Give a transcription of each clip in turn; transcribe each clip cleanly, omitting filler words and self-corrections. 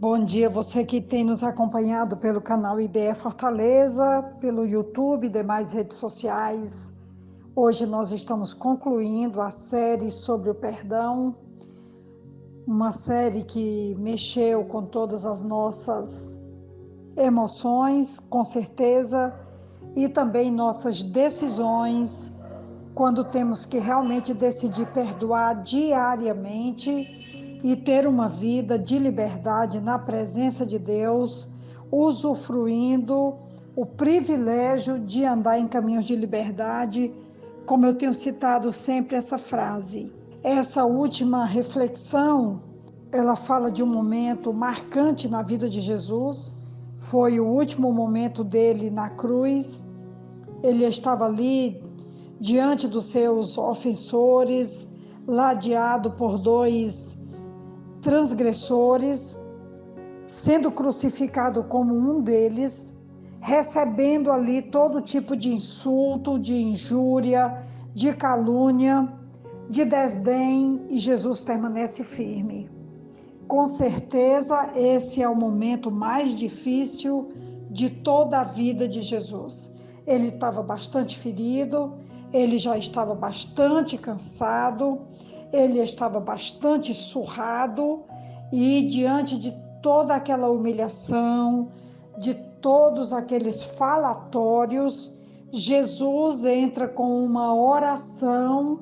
Bom dia, você que tem nos acompanhado pelo canal IBE Fortaleza, pelo YouTube e demais redes sociais. Hoje nós estamos concluindo a série sobre o perdão, uma série que mexeu com todas as nossas emoções, com certeza, e também nossas decisões, quando temos que realmente decidir perdoar diariamente e ter uma vida de liberdade na presença de Deus, usufruindo o privilégio de andar em caminhos de liberdade, como eu tenho citado sempre essa frase. Essa última reflexão, ela fala de um momento marcante na vida de Jesus. Foi o último momento dele na cruz. Ele estava ali diante dos seus ofensores, ladeado por dois transgressores, sendo crucificado como um deles, recebendo ali todo tipo de insulto, de injúria, de calúnia, de desdém, e Jesus permanece firme. Com certeza, esse é o momento mais difícil de toda a vida de Jesus. Ele estava bastante ferido, ele já estava bastante cansado, ele estava bastante surrado, e diante de toda aquela humilhação, de todos aqueles falatórios, Jesus entra com uma oração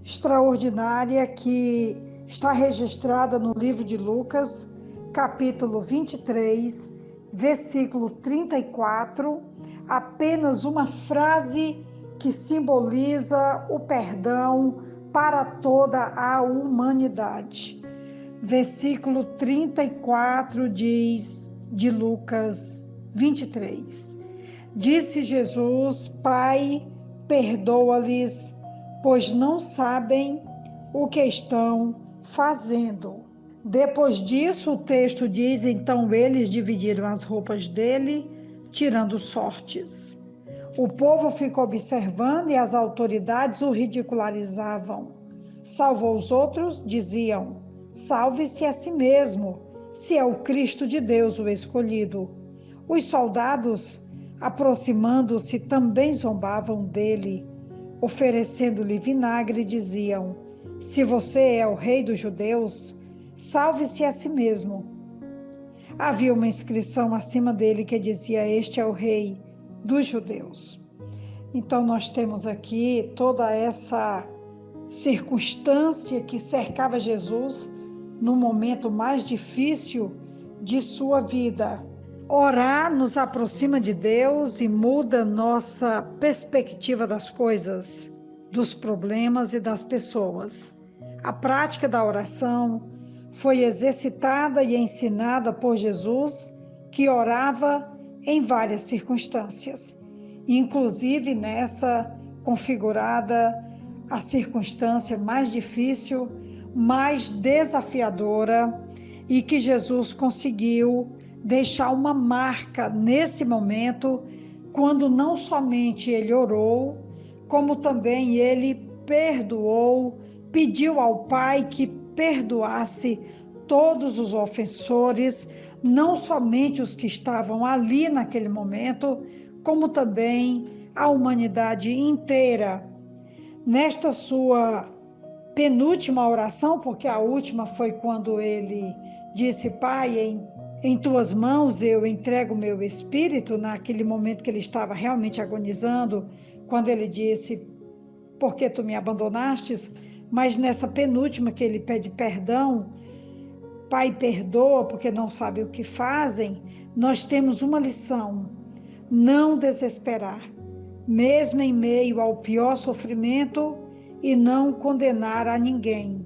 extraordinária que está registrada no livro de Lucas, capítulo 23, versículo 34, apenas uma frase que simboliza o perdão para toda a humanidade. Versículo 34 diz, de Lucas 23, disse Jesus: Pai, perdoa-lhes, pois não sabem o que estão fazendo. Depois disso, o texto diz: então eles dividiram as roupas dele, tirando sortes. O povo ficou observando e as autoridades o ridicularizavam. Salvo os outros, diziam: salve-se a si mesmo, se é o Cristo de Deus o escolhido. Os soldados, aproximando-se, também zombavam dele. Oferecendo-lhe vinagre, diziam: se você é o rei dos judeus, salve-se a si mesmo. Havia uma inscrição acima dele que dizia: este é o rei dos judeus. Então nós temos aqui toda essa circunstância que cercava Jesus no momento mais difícil de sua vida. Orar nos aproxima de Deus e muda nossa perspectiva das coisas, dos problemas e das pessoas. A prática da oração foi exercitada e ensinada por Jesus, que orava em várias circunstâncias, inclusive nessa configurada a circunstância mais difícil, mais desafiadora, e que Jesus conseguiu deixar uma marca nesse momento, quando não somente ele orou, como também ele perdoou, pediu ao Pai que perdoasse todos os ofensores, não somente os que estavam ali naquele momento, como também a humanidade inteira. Nesta sua penúltima oração, porque a última foi quando ele disse: Pai, em tuas mãos eu entrego o meu espírito, naquele momento que ele estava realmente agonizando, quando ele disse: por que tu me abandonastes? Mas nessa penúltima que ele pede perdão, Pai, perdoa porque não sabe o que fazem, nós temos uma lição: não desesperar, mesmo em meio ao pior sofrimento, e não condenar a ninguém,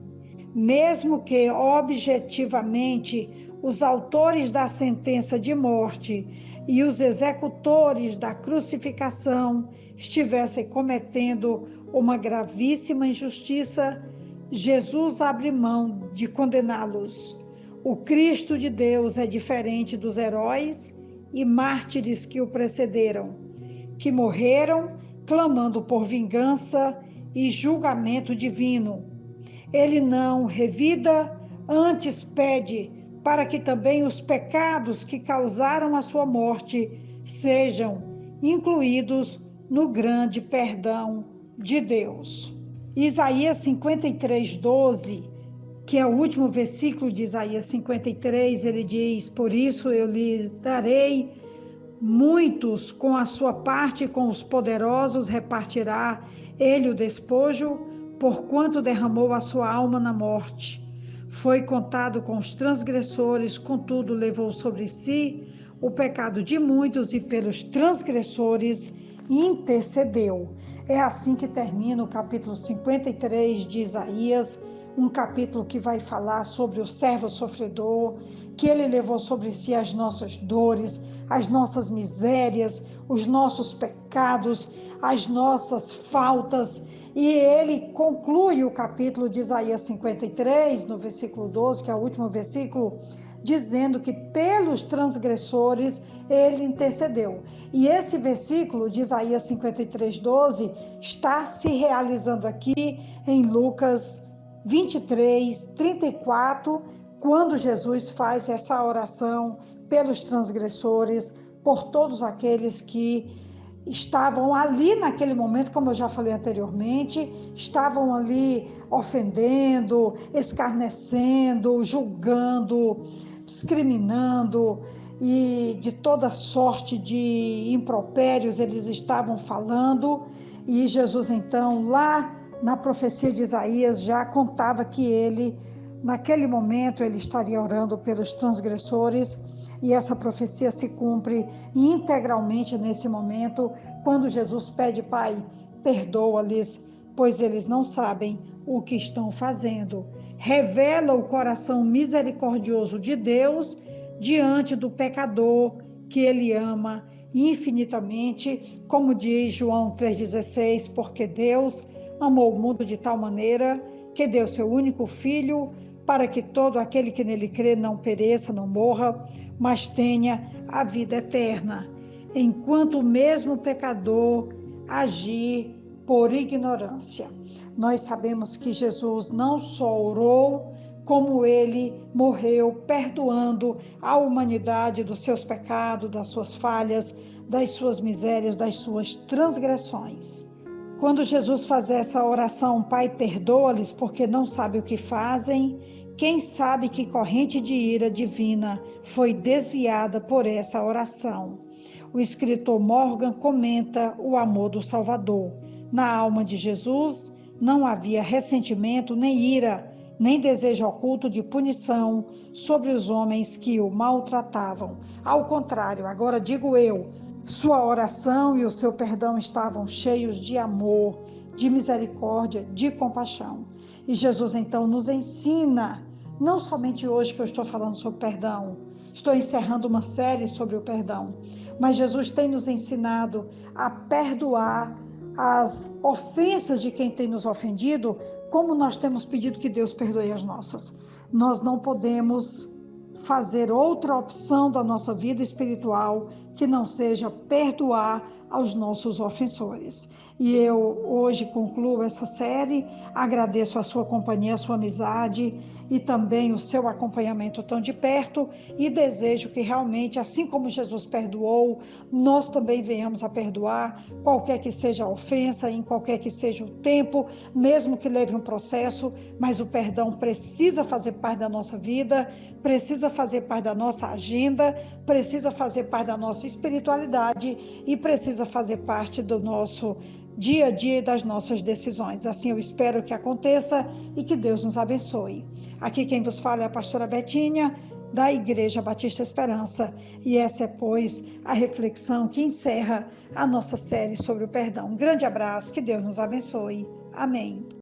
mesmo que objetivamente os autores da sentença de morte e os executores da crucificação estivessem cometendo uma gravíssima injustiça. Jesus abre mão de condená-los. O Cristo de Deus é diferente dos heróis e mártires que o precederam, que morreram clamando por vingança e julgamento divino. Ele não revida, antes pede para que também os pecados que causaram a sua morte sejam incluídos no grande perdão de Deus. Isaías 53:12, que é o último versículo de Isaías 53, ele diz: por isso eu lhe darei muitos com a sua parte, com os poderosos repartirá ele o despojo, porquanto derramou a sua alma na morte. Foi contado com os transgressores, contudo levou sobre si o pecado de muitos e pelos transgressores intercedeu. É assim que termina o capítulo 53 de Isaías, um capítulo que vai falar sobre o servo sofredor, que ele levou sobre si as nossas dores, as nossas misérias, os nossos pecados, as nossas faltas. E ele conclui o capítulo de Isaías 53, no versículo 12, que é o último versículo, dizendo que pelos transgressores ele intercedeu. E esse versículo de Isaías 53:12 está se realizando aqui em Lucas 23:34, quando Jesus faz essa oração pelos transgressores, por todos aqueles que estavam ali naquele momento, como eu já falei anteriormente, estavam ali ofendendo, escarnecendo, julgando, discriminando, e de toda sorte de impropérios eles estavam falando. E Jesus então, lá na profecia de Isaías, já contava que ele, naquele momento, ele estaria orando pelos transgressores. E essa profecia se cumpre integralmente nesse momento, quando Jesus pede: Pai, perdoa-lhes, pois eles não sabem o que estão fazendo. Revela o coração misericordioso de Deus diante do pecador que ele ama infinitamente, como diz João 3,16, porque Deus amou o mundo de tal maneira que deu seu único filho, para que todo aquele que nele crê não pereça, não morra, mas tenha a vida eterna. Enquanto o mesmo pecador agir por ignorância. Nós sabemos que Jesus não só orou, como ele morreu perdoando a humanidade dos seus pecados, das suas falhas, das suas misérias, das suas transgressões. Quando Jesus faz essa oração, Pai, perdoa-lhes porque não sabe o que fazem, quem sabe que corrente de ira divina foi desviada por essa oração? O escritor Morgan comenta o amor do Salvador. Na alma de Jesus não havia ressentimento, nem ira, nem desejo oculto de punição sobre os homens que o maltratavam. Ao contrário, agora digo eu, sua oração e o seu perdão estavam cheios de amor, de misericórdia, de compaixão. E Jesus então nos ensina, não somente hoje que eu estou falando sobre perdão, estou encerrando uma série sobre o perdão, mas Jesus tem nos ensinado a perdoar as ofensas de quem tem nos ofendido, como nós temos pedido que Deus perdoe as nossas. Nós não podemos fazer outra opção da nossa vida espiritual que não seja perdoar aos nossos ofensores. E eu hoje concluo essa série, agradeço a sua companhia, a sua amizade e também o seu acompanhamento tão de perto, e desejo que realmente, assim como Jesus perdoou, nós também venhamos a perdoar qualquer que seja a ofensa, em qualquer que seja o tempo, mesmo que leve um processo, mas o perdão precisa fazer parte da nossa vida, precisa fazer parte da nossa agenda, precisa fazer parte da nossa espiritualidade e precisa fazer parte do nosso dia a dia e das nossas decisões. Assim eu espero que aconteça e que Deus nos abençoe. Aqui quem vos fala é a pastora Betinha, da Igreja Batista Esperança, e essa é, pois, a reflexão que encerra a nossa série sobre o perdão. Um grande abraço, que Deus nos abençoe. Amém.